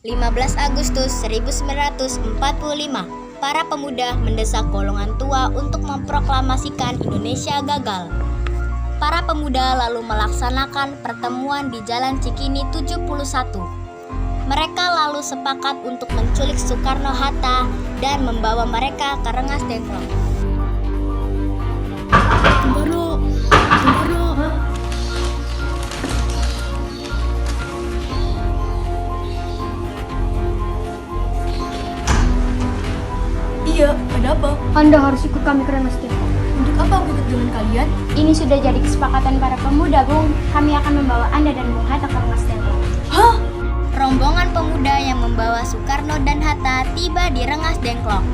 15 Agustus 1945, para pemuda mendesak golongan tua untuk memproklamasikan Indonesia gagal. Para pemuda lalu melaksanakan pertemuan di Jalan Cikini 71. Mereka lalu sepakat untuk menculik Soekarno-Hatta dan membawa mereka ke Rengas Dengklok. Bung Karno. Iya, ada apa? Anda harus ikut kami ke Rengas Dengklok. Untuk apa aku ikut dengan kalian? Ini sudah jadi kesepakatan para pemuda, Bung. Kami akan membawa Anda dan Bung Hatta ke Rengas Dengklok. Hah? Rombongan pemuda yang membawa Soekarno dan Hatta tiba di Rengas Dengklok.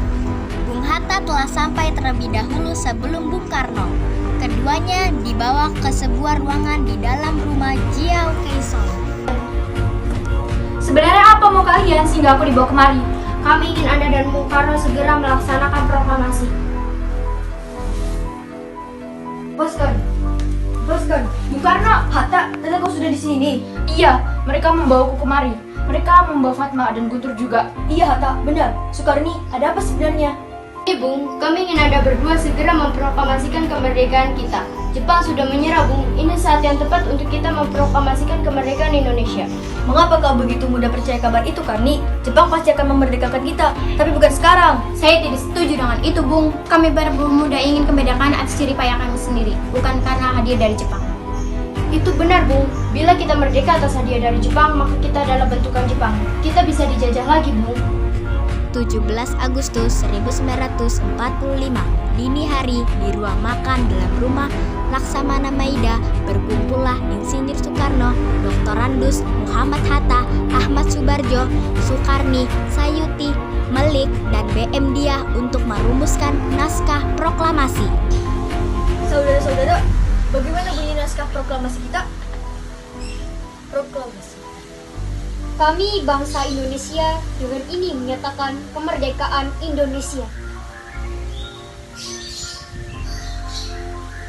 Bung Hatta telah sampai terlebih dahulu sebelum Bung Karno. Keduanya dibawa ke sebuah ruangan di dalam rumah Jiao Kaesong. Sebenarnya apa mau kalian sehingga aku dibawa kemari? Kami ingin Anda dan Bung Karno segera melaksanakan proklamasi. Boskan, Bung Karno, Hatta, ternyata kau sudah di sini. iya, mereka membawaku kemari. Mereka membawa Fatma dan Guntur juga. Iya Hatta, benar. Soekarni, ada apa sebenarnya? Bung, kami ingin Anda berdua segera memproklamasikan kemerdekaan kita. Jepang sudah menyerah, Bung. Ini saat yang tepat untuk kita memproklamasikan kemerdekaan Indonesia. Mengapa kau begitu mudah percaya kabar itu, Karni? Jepang pasti akan memerdekakan kita, tapi bukan sekarang. Saya tidak setuju dengan itu, Bung. Kami para pemuda ingin kemerdekaan atas ciri payah kami sendiri, bukan karena hadiah dari Jepang. Itu benar, Bung. Bila kita merdeka atas hadiah dari Jepang, maka kita adalah bentukan Jepang. Kita bisa dijajah lagi, Bung. 17 Agustus 1945, dini hari di ruang makan dalam rumah Laksamana Maida berkumpullah Insinyur Soekarno, Dr. Randus, Muhammad Hatta, Ahmad Subarjo, Soekarni, Sayuti, Melik, dan BM Diah untuk merumuskan naskah proklamasi. Saudara-saudara, bagaimana bunyi naskah proklamasi kita? Proklamasi. Kami bangsa Indonesia dengan ini menyatakan kemerdekaan Indonesia.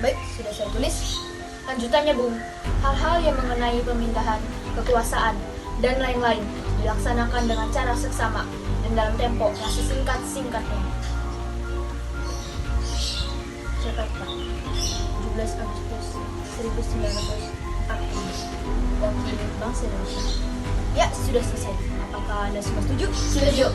Baik, sudah saya tulis. Lanjutannya, Bung. Hal-hal yang mengenai pemindahan, kekuasaan, dan lain-lain dilaksanakan dengan cara seksama dan dalam tempo yang sesingkat-singkatnya. Jakarta, 17 Agustus 1945. Wakil Bangsa Indonesia. Ya, sudah selesai. Apakah Anda semua setuju? Setuju.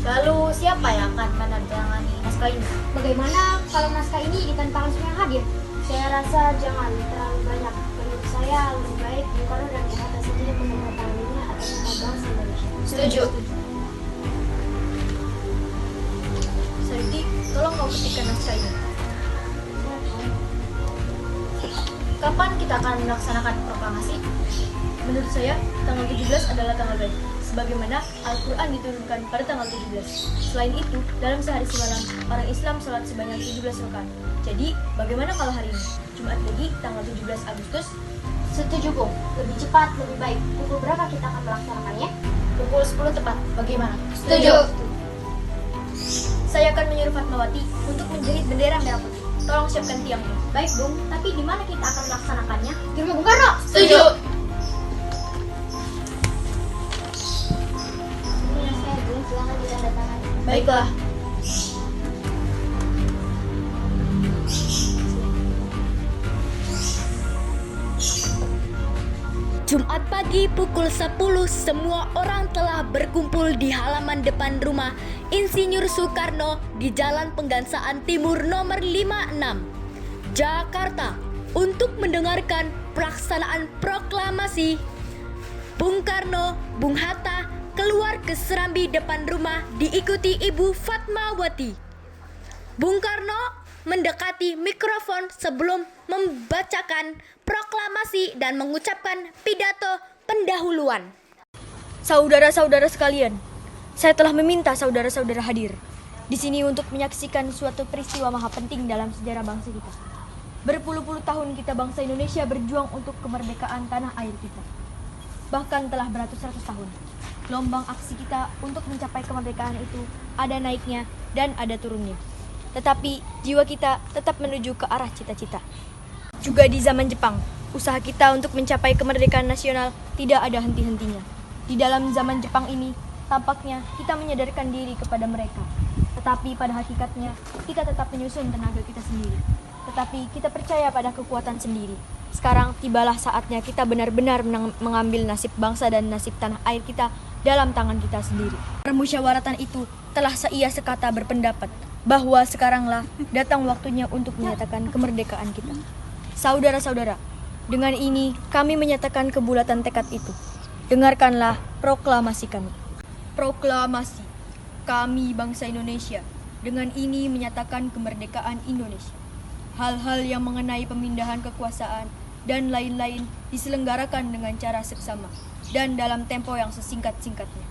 Lalu siapa yang akan menandatangani naskah ini? Bagaimana kalau naskah ini ditantangkan semua yang hadir? Saya rasa jangan terlalu banyak. Menurut saya lebih baik Bung Karno dan Bung Hatta saja menandatanganinya atas nama bangsa Indonesia. Setuju. Sariti, tolong kau ketikkan naskah ini. Kapan kita akan melaksanakan proklamasi? Menurut saya, tanggal 17 adalah tanggal baik, sebagaimana Al-Quran diturunkan pada tanggal 17. Selain itu, dalam sehari semalam, orang Islam sholat sebanyak 17 rakaat. Jadi, bagaimana kalau hari ini? Jumat Legi, tanggal 17 Agustus? Setuju, Bung. Lebih cepat, lebih baik. Pukul berapa kita akan melaksanakannya? Pukul 10 tepat. Bagaimana? Setuju. Saya akan menyuruh Fatmawati untuk menjahit bendera merah putih. Tolong siapkan tiangnya. Baik, Bung. Tapi di mana kita akan melaksanakannya? Di rumah Bung Karno. Setuju. Ini naskah, Bung. Silakan ditandatangani. Baiklah. Jumat pagi pukul 10, semua orang telah berkumpul di halaman depan rumah Insinyur Soekarno di Jalan Penggansaan Timur nomor 56, Jakarta, untuk mendengarkan pelaksanaan proklamasi. Bung Karno, Bung Hatta keluar ke serambi depan rumah diikuti Ibu Fatmawati. Bung Karno mendekati mikrofon sebelum membacakan proklamasi dan mengucapkan pidato pendahuluan. Saudara-saudara sekalian, saya telah meminta saudara-saudara hadir di sini untuk menyaksikan suatu peristiwa maha penting dalam sejarah bangsa kita. Berpuluh-puluh tahun kita bangsa Indonesia berjuang untuk kemerdekaan tanah air kita. Bahkan telah beratus-ratus tahun. Gelombang aksi kita untuk mencapai kemerdekaan itu ada naiknya dan ada turunnya. Tetapi jiwa kita tetap menuju ke arah cita-cita. Juga di zaman Jepang, usaha kita untuk mencapai kemerdekaan nasional tidak ada henti-hentinya. Di dalam zaman Jepang ini, tampaknya kita menyadarkan diri kepada mereka. Tetapi pada hakikatnya, kita tetap menyusun tenaga kita sendiri. Tetapi kita percaya pada kekuatan sendiri. Sekarang tibalah saatnya kita benar-benar mengambil nasib bangsa dan nasib tanah air kita dalam tangan kita sendiri. Permusyawaratan itu telah seia sekata berpendapat bahwa sekaranglah datang waktunya untuk menyatakan kemerdekaan kita. Saudara-saudara, dengan ini kami menyatakan kebulatan tekad itu. Dengarkanlah proklamasi kami. Proklamasi kami bangsa Indonesia dengan ini menyatakan kemerdekaan Indonesia. Hal-hal yang mengenai pemindahan kekuasaan dan lain-lain diselenggarakan dengan cara seksama dan dalam tempo yang sesingkat-singkatnya.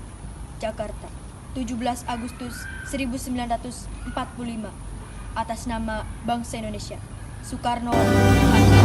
Jakarta, 17 Agustus 1945. Atas nama bangsa Indonesia, Soekarno, Hatta.